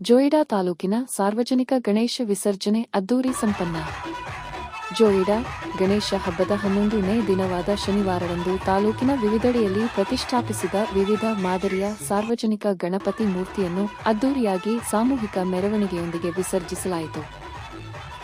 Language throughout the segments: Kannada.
ಜೋಯಿಡಾ ತಾಲೂಕಿನ ಸಾರ್ವಜನಿಕ ಗಣೇಶ ವಿಸರ್ಜನೆ ಅದ್ದೂರಿ ಸಂಪನ್ನ. ಜೋಯಿಡಾ ಗಣೇಶ ಹಬ್ಬದ 11ನೇ ದಿನವಾದ ಶನಿವಾರದಂದು ತಾಲೂಕಿನ ವಿವಿಧೆಡೆಯಲ್ಲಿ ಪ್ರತಿಷ್ಠಾಪಿಸಿದ ವಿವಿಧ ಮಾದರಿಯ ಸಾರ್ವಜನಿಕ ಗಣಪತಿ ಮೂರ್ತಿಯನ್ನು ಅದ್ದೂರಿಯಾಗಿ ಸಾಮೂಹಿಕ ಮೆರವಣಿಗೆಯೊಂದಿಗೆ ವಿಸರ್ಜಿಸಲಾಯಿತು.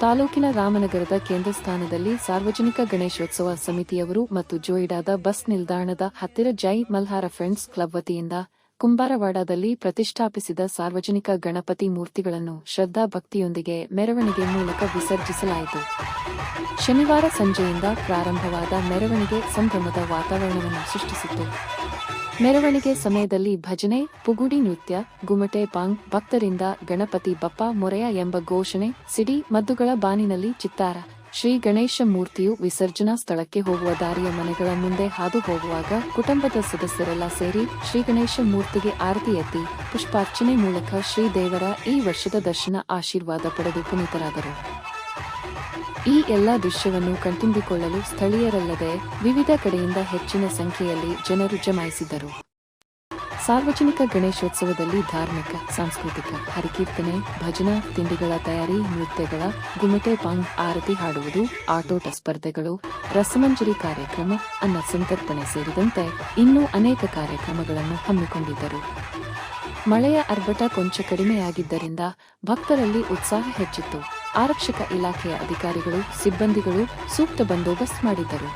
ತಾಲೂಕಿನ ರಾಮನಗರದ ಕೇಂದ್ರ ಸ್ಥಾನದಲ್ಲಿ ಸಾರ್ವಜನಿಕ ಗಣೇಶೋತ್ಸವ ಸಮಿತಿಯವರು ಮತ್ತು ಜೋಯಿಡಾದ ಬಸ್ ನಿಲ್ದಾಣದ ಹತ್ತಿರ ಜೈ ಮಲ್ಹಾರ ಫ್ರೆಂಡ್ಸ್ ಕ್ಲಬ್ ವತಿಯಿಂದ ಕುಂಬಾರವಾಡದಲ್ಲಿ ಪ್ರತಿಷ್ಠಾಪಿಸಿದ ಸಾರ್ವಜನಿಕ ಗಣಪತಿ ಮೂರ್ತಿಗಳನ್ನು ಶ್ರದ್ಧಾ ಭಕ್ತಿಯೊಂದಿಗೆ ಮೆರವಣಿಗೆ ಮೂಲಕ ವಿಸರ್ಜಿಸಲಾಯಿತು. ಶನಿವಾರ ಸಂಜೆಯಿಂದ ಪ್ರಾರಂಭವಾದ ಮೆರವಣಿಗೆ ಸಂಭ್ರಮದ ವಾತಾವರಣವನ್ನು ಸೃಷ್ಟಿಸಿತು. ಮೆರವಣಿಗೆ ಸಮಯದಲ್ಲಿ ಭಜನೆ, ಪುಗುಡಿ ನೃತ್ಯ, ಗುಮಟೆ ಪಾಂಗ್, ಭಕ್ತರಿಂದ ಗಣಪತಿ ಬಪ್ಪ ಮೊರೆಯ ಎಂಬ ಘೋಷಣೆ, ಸಿಡಿ ಮದ್ದುಗಳ ಬಾನಿನಲ್ಲಿ ಚಿತ್ತಾರ. ಶ್ರೀ ಗಣೇಶ ಮೂರ್ತಿಯು ವಿಸರ್ಜನಾ ಸ್ಥಳಕ್ಕೆ ಹೋಗುವ ದಾರಿಯ ಮನೆಗಳ ಮುಂದೆ ಹಾದು ಹೋಗುವಾಗ ಕುಟುಂಬದ ಸದಸ್ಯರೆಲ್ಲ ಸೇರಿ ಶ್ರೀ ಗಣೇಶ ಮೂರ್ತಿಗೆ ಆರತಿ ಎತ್ತಿ ಪುಷ್ಪಾರ್ಚನೆ ಮೂಲಕ ಶ್ರೀದೇವರ ಈ ವರ್ಷದ ದರ್ಶನ ಆಶೀರ್ವಾದ ಪಡೆದು ಪುನೀತರಾದರು. ಈ ಎಲ್ಲಾ ದೃಶ್ಯವನ್ನು ಕಣ್ತುಂಬಿಕೊಳ್ಳಲು ಸ್ಥಳೀಯರಲ್ಲದೆ ವಿವಿಧ ಕಡೆಯಿಂದ ಹೆಚ್ಚಿನ ಸಂಖ್ಯೆಯಲ್ಲಿ ಜನರು ಜಮಾಯಿಸಿದ್ದರು. ಸಾರ್ವಜನಿಕ ಗಣೇಶೋತ್ಸವದಲ್ಲಿ ಧಾರ್ಮಿಕ, ಸಾಂಸ್ಕೃತಿಕ, ಹರಿಕೀರ್ತನೆ, ಭಜನಾ, ತಿಂಡಿಗಳ ತಯಾರಿ, ನೃತ್ಯಗಳ, ಗುಮಟೆ ಪಾಂಗ್, ಆರತಿ ಹಾಡುವುದು, ಆಟೋಟ ಸ್ಪರ್ಧೆಗಳು, ರಸಮಂಜರಿ ಕಾರ್ಯಕ್ರಮ, ಅನ್ನ ಸಂತರ್ಪಣೆ ಸೇರಿದಂತೆ ಇನ್ನೂ ಅನೇಕ ಕಾರ್ಯಕ್ರಮಗಳನ್ನು ಹಮ್ಮಿಕೊಂಡಿದ್ದರು. ಮಳೆಯ ಆರ್ಭಟ ಕೊಂಚ ಕಡಿಮೆಯಾಗಿದ್ದರಿಂದ ಭಕ್ತರಲ್ಲಿ ಉತ್ಸಾಹ ಹೆಚ್ಚಿತ್ತು. ಆರಕ್ಷಕ ಇಲಾಖೆಯ ಅಧಿಕಾರಿಗಳು, ಸಿಬ್ಬಂದಿಗಳು ಸೂಕ್ತ ಬಂದೋಬಸ್ತ್ ಮಾಡಿದ್ದರು.